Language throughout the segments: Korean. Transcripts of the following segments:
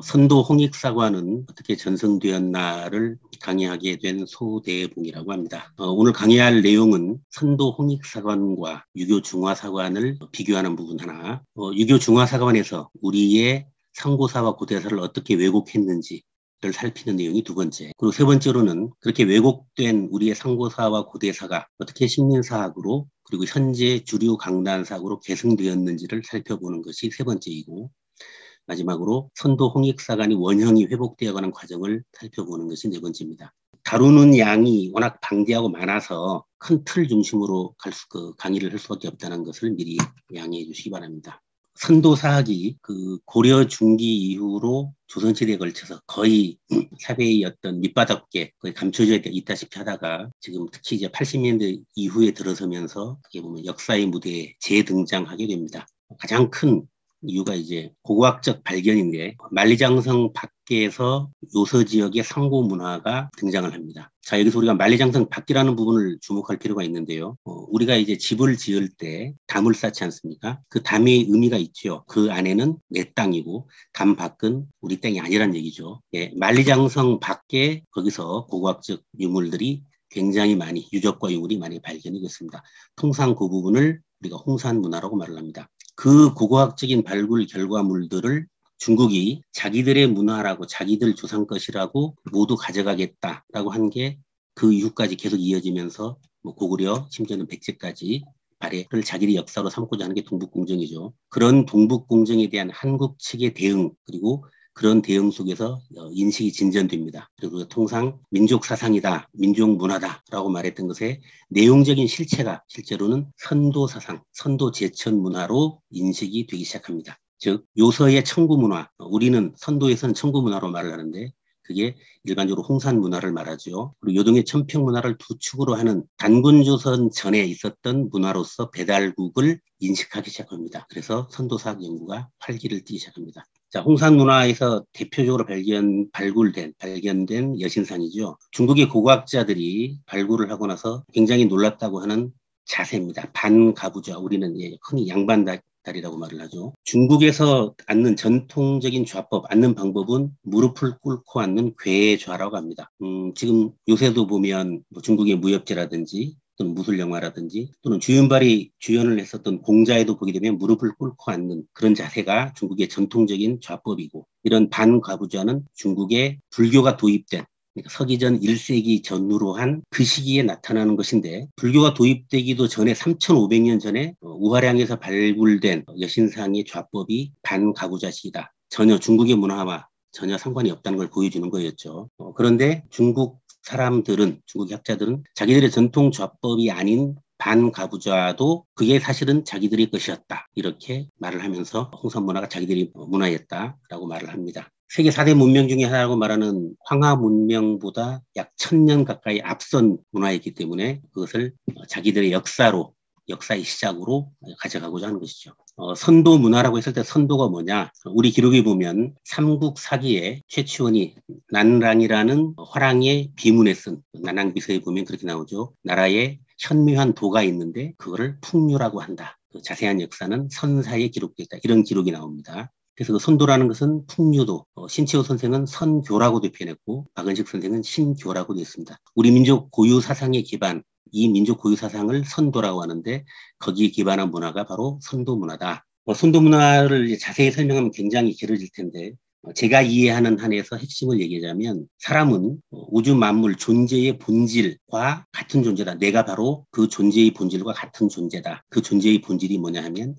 선도 홍익사관은 어떻게 전승되었나를 강의하게 된 소대봉이라고 합니다. 오늘 강의할 내용은 선도 홍익사관과 유교 중화사관을 비교하는 부분 하나, 유교 중화사관에서 우리의 상고사와 고대사를 어떻게 왜곡했는지 를 살피는 내용이 두 번째. 그리고 세 번째로는 그렇게 왜곡된 우리의 상고사와 고대사가 어떻게 식민사학으로 그리고 현재 주류 강단사학으로 계승되었는지를 살펴보는 것이 세 번째이고, 마지막으로 선도 홍익사관이 원형이 회복되어가는 과정을 살펴보는 것이 네 번째입니다. 다루는 양이 워낙 방대하고 많아서 큰 틀 중심으로 강의를 할 수밖에 없다는 것을 미리 양해해 주시기 바랍니다. 선도사학이 고려 중기 이후로 조선시대에 걸쳐서 거의 사회의 어떤 밑바닥에 거의 감춰져 있다시피 하다가 지금 특히 이제 80년대 이후에 들어서면서 어떻게 보면 역사의 무대에 재등장하게 됩니다. 가장 큰 이유가 이제 고고학적 발견인데, 만리장성 밖에서 요서 지역의 상고 문화가 등장을 합니다. 자, 여기서 우리가 만리장성 밖이라는 부분을 주목할 필요가 있는데요. 우리가 이제 집을 지을 때 담을 쌓지 않습니까? 그 담의 의미가 있죠. 그 안에는 내 땅이고 담 밖은 우리 땅이 아니란 얘기죠. 예, 만리장성 밖에 거기서 고고학적 유물들이 굉장히 많이, 유적과 유물이 많이 발견이 됐습니다. 통상 그 부분을 우리가 홍산 문화라고 말을 합니다. 그 고고학적인 발굴 결과물들을 중국이 자기들의 문화라고, 자기들 조상 것이라고 모두 가져가겠다라고 한 게 그 이후까지 계속 이어지면서 고구려, 심지어는 백제까지 발해를 자기의 역사로 삼고자 하는 게 동북공정이죠. 그런 동북공정에 대한 한국 측의 대응, 그리고 그런 대응 속에서 인식이 진전됩니다. 그리고 통상 민족 사상이다, 민족 문화다라고 말했던 것의 내용적인 실체가 실제로는 선도 사상, 선도 제천 문화로 인식이 되기 시작합니다. 즉 요서의 청구 문화, 우리는 선도에서는 청구 문화로 말을 하는데 그게 일반적으로 홍산 문화를 말하죠. 그리고 요동의 천평 문화를 두 축으로 하는 단군조선 전에 있었던 문화로서 배달국을 인식하기 시작합니다. 그래서 선도사학 연구가 활기를 띠기 시작합니다. 자, 홍산 문화에서 대표적으로 발견된 여신상이죠. 중국의 고고학자들이 발굴을 하고 나서 굉장히 놀랐다고 하는 자세입니다. 반가부좌, 우리는 흔히 양반다리라고 말을 하죠. 중국에서 앉는 전통적인 좌법, 앉는 방법은 무릎을 꿇고 앉는 괴좌라고 합니다. 지금 요새도 보면 중국의 무협지라든지 또는 무술 영화라든지 또는 주윤발이 주연을 했었던 공자에도 보게 되면 무릎을 꿇고 앉는 그런 자세가 중국의 전통적인 좌법이고, 이런 반과부좌는 중국의 불교가 도입된, 그러니까 서기전 1세기 전후로 한 그 시기에 나타나는 것인데, 불교가 도입되기도 전에 3,500년 전에 우화량에서 발굴된 여신상의 좌법이 반가부좌식이다. 전혀 중국의 문화와 전혀 상관이 없다는 걸 보여주는 거였죠. 그런데 중국 학자들은 자기들의 전통 좌법이 아닌 반가부좌도 그게 사실은 자기들의 것이었다, 이렇게 말을 하면서 홍산 문화가 자기들의 문화였다라고 말을 합니다. 세계 4대 문명 중에 하나라고 말하는 황하 문명보다 약 1000년 가까이 앞선 문화였기 때문에 그것을 자기들의 역사의 시작으로 가져가고자 하는 것이죠. 선도 문화라고 했을 때 선도가 뭐냐? 우리 기록에 보면 삼국사기에 최치원이 난랑이라는 화랑의 비문에 쓴 난랑비서에 보면 그렇게 나오죠. 나라에 현묘한 도가 있는데 그거를 풍류라고 한다. 그 자세한 역사는 선사에 기록되어 있다. 이런 기록이 나옵니다. 그래서 그 선도라는 것은 풍류도, 신치호 선생은 선교라고도 표현했고 박은식 선생은 신교라고도 했습니다. 우리 민족 고유 사상의 기반, 이 민족 고유 사상을 선도라고 하는데 거기에 기반한 문화가 바로 선도 문화다. 선도 문화를 자세히 설명하면 굉장히 길어질 텐데 제가 이해하는 한에서 핵심을 얘기하자면, 사람은 우주 만물 존재의 본질과 같은 존재다. 내가 바로 그 존재의 본질과 같은 존재다. 그 존재의 본질이 뭐냐 하면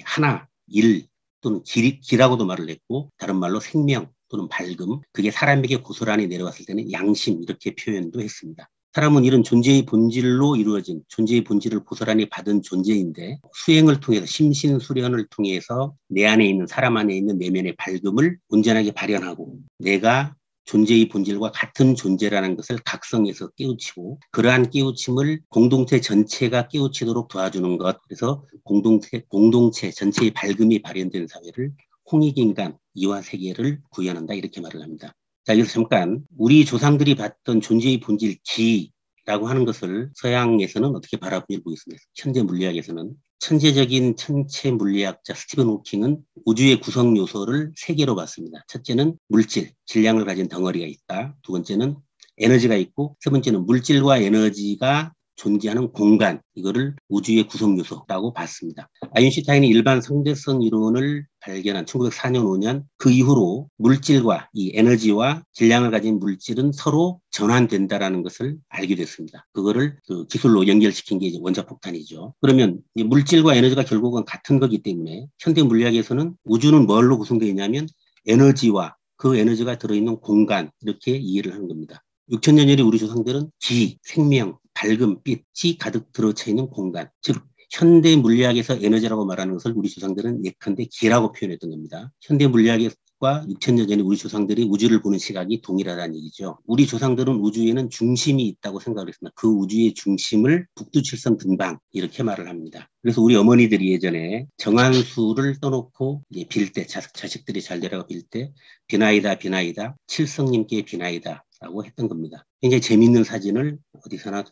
하나, 일 또는 기라고도 말을 했고, 다른 말로 생명 또는 밝음, 그게 사람에게 고스란히 내려왔을 때는 양심, 이렇게 표현도 했습니다. 사람은 이런 존재의 본질로 이루어진, 존재의 본질을 고스란히 받은 존재인데, 수행을 통해서, 심신수련을 통해서 내 안에 있는, 사람 안에 있는 내면의 밝음을 온전하게 발현하고 내가 존재의 본질과 같은 존재라는 것을 각성해서 깨우치고, 그러한 깨우침을 공동체 전체가 깨우치도록 도와주는 것, 그래서 공동체 전체의 밝음이 발현된 사회를 홍익인간, 이화세계를 구현한다, 이렇게 말을 합니다. 자, 여기서 잠깐 우리 조상들이 봤던 존재의 본질 기라고 하는 것을 서양에서는 어떻게 바라보고 있습니다. 현대 물리학에서는 천재적인 천체 물리학자 스티븐 호킹은 우주의 구성 요소를 세 개로 봤습니다. 첫째는 물질, 질량을 가진 덩어리가 있다. 두 번째는 에너지가 있고, 세 번째는 물질과 에너지가 존재하는 공간, 이거를 우주의 구성 요소라고 봤습니다. 아인슈타인이 일반 상대성 이론을 발견한 1904년 5년 그 이후로 물질과 이 에너지와 질량을 가진 물질은 서로 전환된다라는 것을 알게 됐습니다. 그거를 그 기술로 연결시킨 게 이제 원자폭탄이죠. 그러면 이 물질과 에너지가 결국은 같은 거기 때문에 현대 물리학에서는 우주는 뭘로 구성되어 있냐면 에너지와 그 에너지가 들어있는 공간, 이렇게 이해를 하는 겁니다. 6천년 전에 우리 조상들은 기, 생명, 밝음, 빛이 가득 들어차 있는 공간, 즉 현대 물리학에서 에너지라고 말하는 것을 우리 조상들은 예컨대 기라고 표현했던 겁니다. 현대 물리학과 6천년 전에 우리 조상들이 우주를 보는 시각이 동일하다는 얘기죠. 우리 조상들은 우주에는 중심이 있다고 생각을 했습니다. 그 우주의 중심을 북두칠성 등방, 이렇게 말을 합니다. 그래서 우리 어머니들이 예전에 정한수를 떠놓고 빌 때, 자식들이 잘 되라고 빌 때 비나이다 비나이다 칠성님께 비나이다 라고 했던 겁니다. 굉장히 재밌는 사진을 어디서나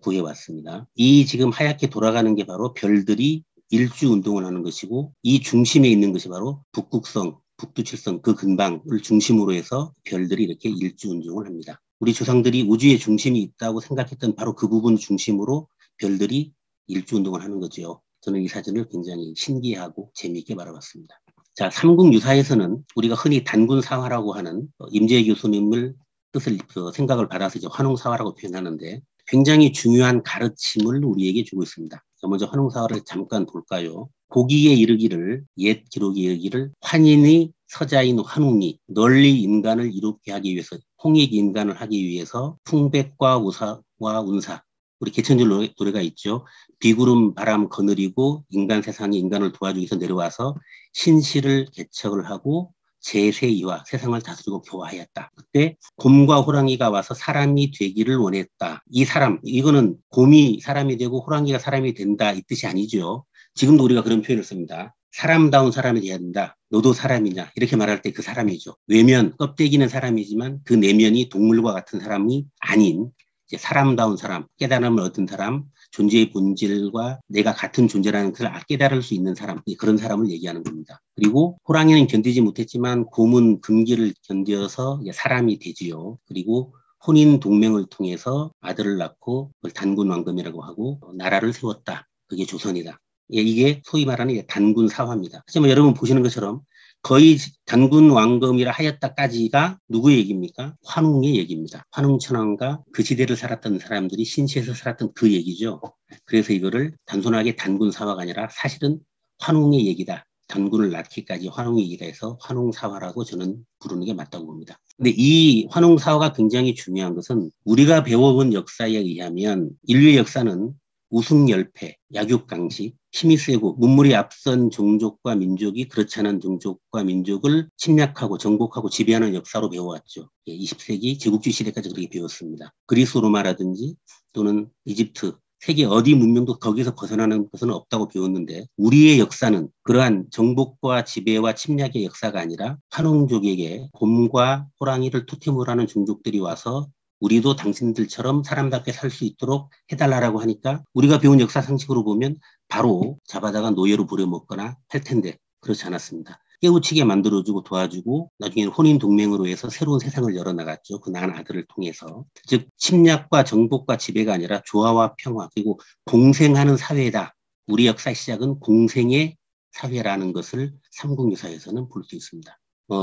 구해왔습니다. 이 지금 하얗게 돌아가는 게 바로 별들이 일주 운동을 하는 것이고, 이 중심에 있는 것이 바로 북극성, 북두칠성 그 근방을 중심으로 해서 별들이 이렇게 일주 운동을 합니다. 우리 조상들이 우주의 중심이 있다고 생각했던 바로 그 부분 중심으로 별들이 일주 운동을 하는 거죠. 저는 이 사진을 굉장히 신기하고 재미있게 바라봤습니다. 자, 삼국유사에서는 우리가 흔히 단군사화라고 하는 임재 교수님을 뜻을 생각을 받아서 이제 환웅사화라고 표현하는데 굉장히 중요한 가르침을 우리에게 주고 있습니다. 먼저 환웅사화를 잠깐 볼까요? 고기에 이르기를, 옛 기록에 이르기를 환인이 서자인 환웅이 널리 인간을 이롭게 하기 위해서, 홍익 인간을 하기 위해서 풍백과 우사와 운사, 우리 개천절 노래가 있죠. 비구름 바람 거느리고 인간 세상이 인간을 도와주기 위해서 내려와서 신실을 개척을 하고 제세이와 세상을 다스리고 교화하였다. 그때 곰과 호랑이가 와서 사람이 되기를 원했다. 이 사람, 이거는 곰이 사람이 되고 호랑이가 사람이 된다, 이 뜻이 아니죠. 지금도 우리가 그런 표현을 씁니다. 사람다운 사람이 돼야 된다. 너도 사람이냐? 이렇게 말할 때 그 사람이죠. 외면, 껍데기는 사람이지만 그 내면이 동물과 같은 사람이 아닌 이제 사람다운 사람, 깨달음을 얻은 사람, 존재의 본질과 내가 같은 존재라는 것을 깨달을 수 있는 사람, 그런 사람을 얘기하는 겁니다. 그리고 호랑이는 견디지 못했지만 곰은 금기를 견뎌서 사람이 되지요. 그리고 혼인 동맹을 통해서 아들을 낳고 그걸 단군 왕금이라고 하고 나라를 세웠다. 그게 조선이다. 이게 소위 말하는 단군 사화입니다. 하지만 여러분 보시는 것처럼 거의 단군 왕검이라 하였다까지가 누구의 얘기입니까? 환웅의 얘기입니다. 환웅천왕과 그 시대를 살았던 사람들이 신시에서 살았던 그 얘기죠. 그래서 이거를 단순하게 단군 사화가 아니라 사실은 환웅의 얘기다. 단군을 낳기까지 환웅의 얘기다 해서 환웅사화라고 저는 부르는 게 맞다고 봅니다. 근데 이 환웅사화가 굉장히 중요한 것은 우리가 배워본 역사에 의하면 인류의 역사는 우승열패, 약육강식, 힘이 세고 문물이 앞선 종족과 민족이 그렇지 않은 종족과 민족을 침략하고 정복하고 지배하는 역사로 배워왔죠. 20세기 제국주의 시대까지 그렇게 배웠습니다. 그리스 로마라든지 또는 이집트, 세계 어디 문명도 거기서 벗어나는 것은 없다고 배웠는데 우리의 역사는 그러한 정복과 지배와 침략의 역사가 아니라 환웅족에게 곰과 호랑이를 토템으로 하는 종족들이 와서 우리도 당신들처럼 사람답게 살 수 있도록 해달라고 하니까 우리가 배운 역사 상식으로 보면 바로 잡아다가 노예로 부려먹거나 할 텐데 그렇지 않았습니다. 깨우치게 만들어주고 도와주고 나중에는 혼인동맹으로 해서 새로운 세상을 열어나갔죠. 그 낳은 아들을 통해서. 즉 침략과 정복과 지배가 아니라 조화와 평화 그리고 공생하는 사회다. 우리 역사 시작은 공생의 사회라는 것을 삼국유사에서는 볼 수 있습니다.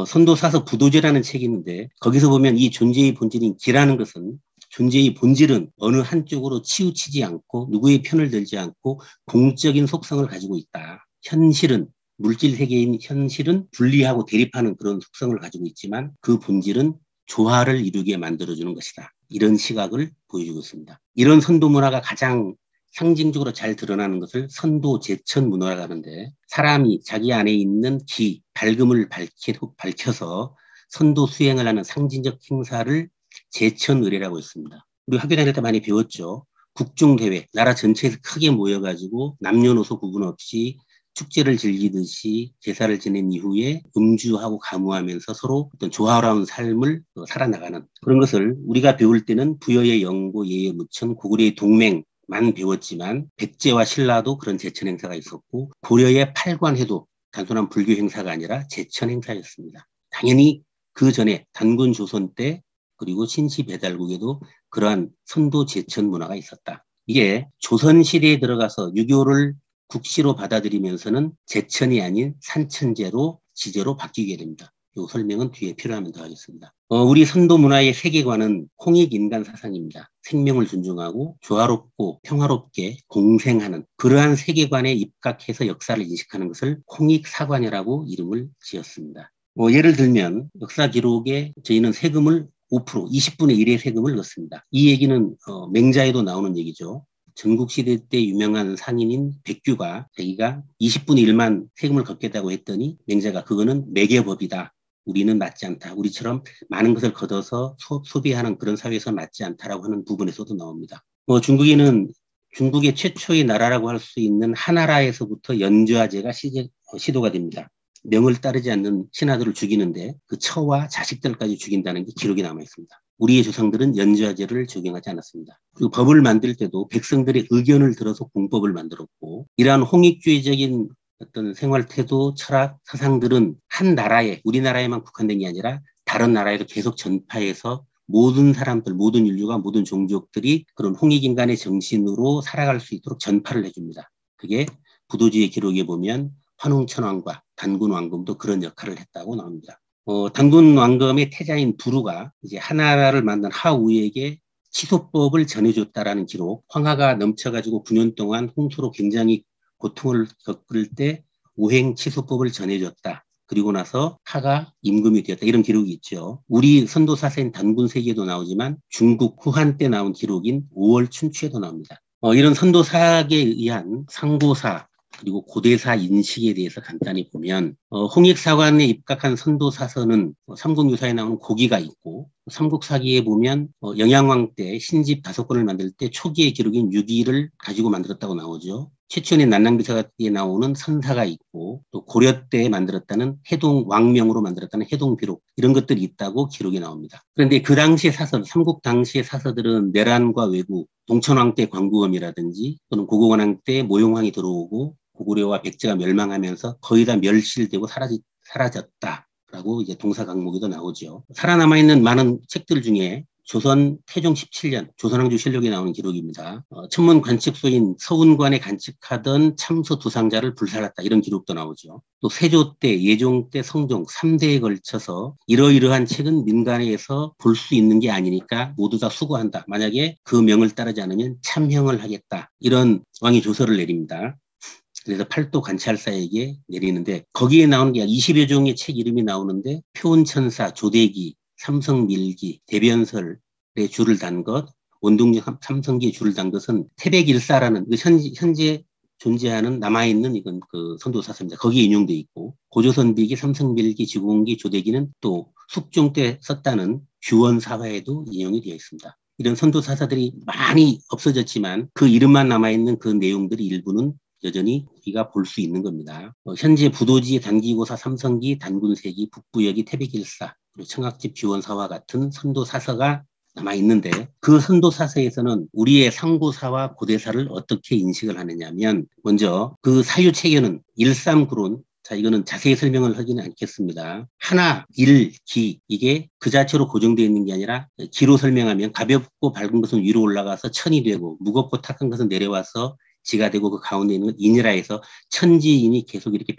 선도사서 부도제라는 책이 있는데 거기서 보면 이 존재의 본질인 기라는 것은 존재의 본질은 어느 한쪽으로 치우치지 않고 누구의 편을 들지 않고 공적인 속성을 가지고 있다. 현실은 물질 세계인 현실은 분리하고 대립하는 그런 속성을 가지고 있지만 그 본질은 조화를 이루게 만들어주는 것이다. 이런 시각을 보여주고 있습니다. 이런 선도 문화가 가장 상징적으로 잘 드러나는 것을 선도제천 문화라고 하는데 사람이 자기 안에 있는 기, 밝음을 밝혀서 선도 수행을 하는 상징적 행사를 제천의례라고 했습니다. 우리 학교 다닐 때 많이 배웠죠. 국중대회, 나라 전체에서 크게 모여가지고 남녀노소 구분 없이 축제를 즐기듯이 제사를 지낸 이후에 음주하고 가무하면서 서로 어떤 조화로운 삶을 살아나가는 그런 것을 우리가 배울 때는 부여의 영고, 예의 무천, 고구려의 동맹 만 배웠지만 백제와 신라도 그런 제천 행사가 있었고 고려의 팔관해도 단순한 불교 행사가 아니라 제천 행사였습니다. 당연히 그 전에 단군 조선 때 그리고 신시 배달국에도 그러한 선도 제천 문화가 있었다. 이게 조선 시대에 들어가서 유교를 국시로 받아들이면서는 제천이 아닌 산천제로 지제로 바뀌게 됩니다. 이 설명은 뒤에 필요하면 더 하겠습니다. 우리 선도 문화의 세계관은 홍익인간 사상입니다. 생명을 존중하고 조화롭고 평화롭게 공생하는 그러한 세계관에 입각해서 역사를 인식하는 것을 홍익사관이라고 이름을 지었습니다. 예를 들면 역사 기록에 저희는 세금을 5%, 20분의 1의 세금을 넣습니다. 이 얘기는 맹자에도 나오는 얘기죠. 전국시대 때 유명한 상인인 백규가 자기가 20분의 1만 세금을 걷겠다고 했더니 맹자가 그거는 매개법이다. 우리는 맞지 않다. 우리처럼 많은 것을 걷어서 소비하는 그런 사회에서 맞지 않다라고 하는 부분에서도 나옵니다. 중국의 최초의 나라라고 할 수 있는 하나라에서부터 연좌제가 시도가 됩니다. 명을 따르지 않는 신하들을 죽이는데 그 처와 자식들까지 죽인다는 게 기록이 남아 있습니다. 우리의 조상들은 연좌제를 적용하지 않았습니다. 그리고 법을 만들 때도 백성들의 의견을 들어서 공법을 만들었고 이러한 홍익주의적인 어떤 생활 태도, 철학, 사상들은 한 나라에 우리나라에만 국한된 게 아니라 다른 나라에도 계속 전파해서 모든 사람들, 모든 인류가 모든 종족들이 그런 홍익인간의 정신으로 살아갈 수 있도록 전파를 해줍니다. 그게 부도지의 기록에 보면 환웅천왕과 단군왕금도 그런 역할을 했다고 나옵니다. 단군왕금의 태자인 부루가 이제 하나라를 만난 하우에게 치소법을 전해줬다라는 기록, 황하가 넘쳐가지고 9년 동안 홍수로 굉장히 고통을 겪을 때 오행치소법을 전해줬다. 그리고 나서 하가 임금이 되었다. 이런 기록이 있죠. 우리 선도사서인 단군세기에도 나오지만 중국 후한 때 나온 기록인 5월 춘추에도 나옵니다. 이런 선도사학에 의한 상고사 그리고 고대사 인식에 대해서 간단히 보면 홍익사관에 입각한 선도사서는 삼국유사에 나오는 고기가 있고 삼국사기에 보면 영양왕 때 신집 5권을 만들 때 초기의 기록인 유기를 가지고 만들었다고 나오죠. 최천의 난랑비사에 나오는 선사가 있고 또 고려 때 만들었다는 해동 왕명으로 만들었다는 해동비록 이런 것들이 있다고 기록이 나옵니다. 그런데 그 당시의 사서, 삼국 당시의 사서들은 내란과 왜구, 동천왕 때 광구검이라든지 또는 고고관왕 때 모용왕이 들어오고 고구려와 백제가 멸망하면서 거의 다 멸실되고 사라졌다라고 이제 동사 강목에도 나오죠. 살아남아있는 많은 책들 중에 조선 태종 17년 조선왕조 실록에 나오는 기록입니다. 천문 관측소인 서운관에 관측하던 참소 두상자를 불살랐다 이런 기록도 나오죠. 또 세조 때, 예종 때, 성종 3대에 걸쳐서 이러이러한 책은 민간에서 볼 수 있는 게 아니니까 모두 다 수고한다. 만약에 그 명을 따르지 않으면 참형을 하겠다. 이런 왕이 조서를 내립니다. 그래서 팔도 관찰사에게 내리는데 거기에 나오는 게 약 20여 종의 책 이름이 나오는데 표운천사, 조대기, 삼성밀기, 대변설의 줄을 단 것, 원동력 삼성기의 줄을 단 것은 태백일사라는 현재 존재하는 남아있는 이건 그 선도사서입니다. 거기에 인용돼 있고 고조선비기, 삼성밀기, 지공기, 조대기는 또 숙종 때 썼다는 규원사화에도 인용이 되어 있습니다. 이런 선도사서들이 많이 없어졌지만 그 이름만 남아있는 그 내용들이 일부는 여전히 우리가 볼 수 있는 겁니다. 현재 부도지의 단기고사 삼성기, 단군세기, 북부여기, 태백일사, 그리고 청학집 규원사와 같은 선도사서가 남아있는데 그 선도사서에서는 우리의 상고사와 고대사를 어떻게 인식을 하느냐면 먼저 그 사유체계는 일삼구론 자, 이거는 자세히 설명을 하지는 않겠습니다. 하나, 일, 기 이게 그 자체로 고정되어 있는 게 아니라 기로 설명하면 가볍고 밝은 것은 위로 올라가서 천이 되고 무겁고 탁한 것은 내려와서 지가 되고 그 가운데 있는 건 인이라 해서 천지인이 계속 이렇게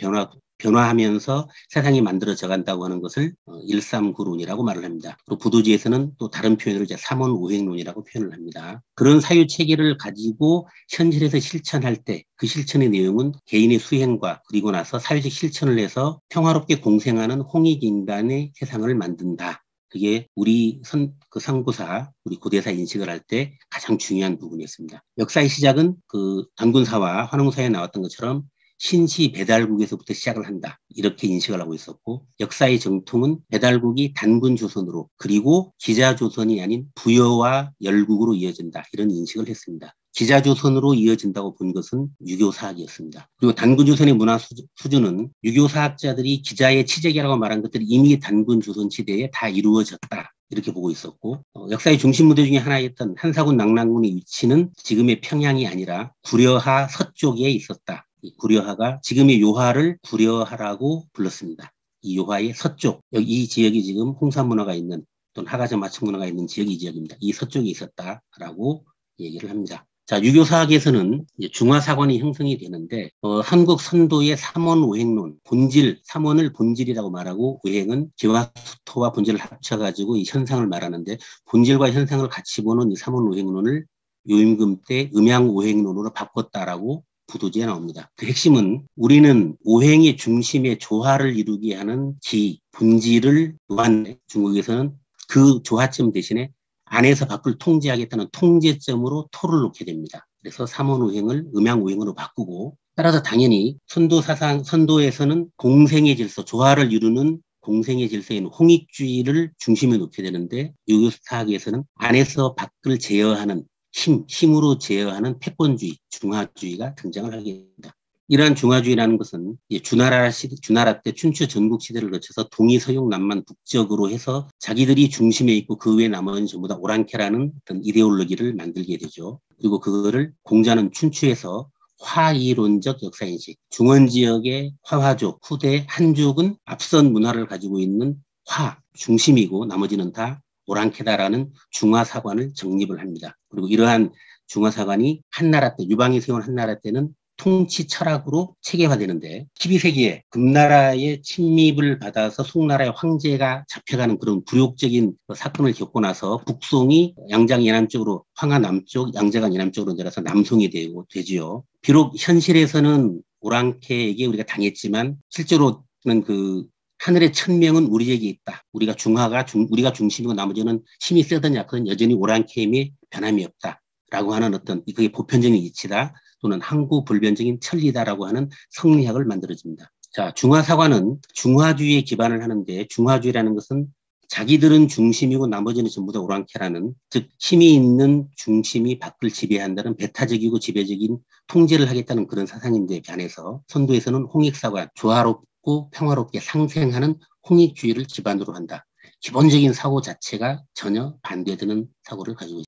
변화하면서 세상이 만들어져 간다고 하는 것을 일삼구론이라고 말을 합니다. 그리고 부도지에서는 또 다른 표현으로 이제 삼원오행론이라고 표현을 합니다. 그런 사유 체계를 가지고 현실에서 실천할 때 그 실천의 내용은 개인의 수행과 그리고 나서 사회적 실천을 해서 평화롭게 공생하는 홍익인간의 세상을 만든다. 그게 우리 그 상고사, 우리 고대사 인식을 할 때 가장 중요한 부분이었습니다. 역사의 시작은 그 단군사와 환웅사에 나왔던 것처럼 신시 배달국에서부터 시작을 한다. 이렇게 인식을 하고 있었고 역사의 정통은 배달국이 단군 조선으로 그리고 기자 조선이 아닌 부여와 열국으로 이어진다. 이런 인식을 했습니다. 기자 조선으로 이어진다고 본 것은 유교사학이었습니다. 그리고 단군 조선의 문화 수준은 유교사학자들이 기자의 치적이라고 말한 것들이 이미 단군 조선 시대에 다 이루어졌다. 이렇게 보고 있었고 역사의 중심 무대 중에 하나였던 한사군 낙랑군의 위치는 지금의 평양이 아니라 구려하 서쪽에 있었다. 이 구려하가 지금의 요하를 구려하라고 불렀습니다. 이 요하의 서쪽, 이 지역이 지금 홍산 문화가 있는 또는 하가정 마측 문화가 있는 지역이 이 지역입니다. 이 서쪽에 있었다라고 얘기를 합니다. 자, 유교사학에서는 중화사관이 형성이 되는데 한국 선도의 삼원오행론, 본질, 삼원을 본질이라고 말하고 오행은 기와수토와 본질을 합쳐가지고 이 현상을 말하는데 본질과 현상을 같이 보는 이 삼원오행론을 요임금 때 음양오행론으로 바꿨다라고 부도지에 나옵니다. 그 핵심은 우리는 오행의 중심에 조화를 이루게 하는 기, 본질을 놓았네. 중국에서는 그 조화점 대신에 안에서 밖을 통제하겠다는 통제점으로 토를 놓게 됩니다. 그래서 삼원오행을 음양오행으로 바꾸고 따라서 당연히 선도사상, 선도에서는 공생의 질서, 조화를 이루는 공생의 질서인 홍익주의를 중심에 놓게 되는데 유교사학에서는 안에서 밖을 제어하는 힘으로 제어하는 패권주의, 중화주의가 등장을 하게 됩니다. 이러한 중화주의라는 것은 주나라 때 춘추 전국 시대를 거쳐서 동이 서육 남만 북적으로 해서 자기들이 중심에 있고 그 외 나머지는 전부 다 오랑캐라는 어떤 이데올로기를 만들게 되죠. 그리고 그거를 공자는 춘추에서 화이론적 역사인식, 중원 지역의 화화족, 후대 한족은 앞선 문화를 가지고 있는 화, 중심이고 나머지는 다 오랑캐다라는 중화사관을 정립을 합니다. 그리고 이러한 중화사관이 한나라 때, 유방이 세운 한나라 때는 통치 철학으로 체계화되는데 12세기에 금나라의 침입을 받아서 송나라의 황제가 잡혀가는 그런 굴욕적인 사건을 겪고 나서 북송이 양장 이남쪽으로 황하 남쪽, 양자강 이남쪽으로 내려서 남송이 되지요. 비록 현실에서는 오랑캐에게 우리가 당했지만 실제로는 그 하늘의 천명은 우리에게 있다. 우리가 중심이고 나머지는 힘이 세든 약든 여전히 오랑캐임에 변함이 없다. 라고 하는 어떤 그게 보편적인 이치다. 또는 항구 불변적인 천리다라고 하는 성리학을 만들어집니다. 자, 중화사관은 중화주의에 기반을 하는데 중화주의라는 것은 자기들은 중심이고 나머지는 전부 다 오랑캐라는 즉 힘이 있는 중심이 밖을 지배한다는 배타적이고 지배적인 통제를 하겠다는 그런 사상인데 반해서 선도에서는 홍익사관, 조화롭고 평화롭게 상생하는 홍익주의를 기반으로 한다. 기본적인 사고 자체가 전혀 반대되는 사고를 가지고 있습니다.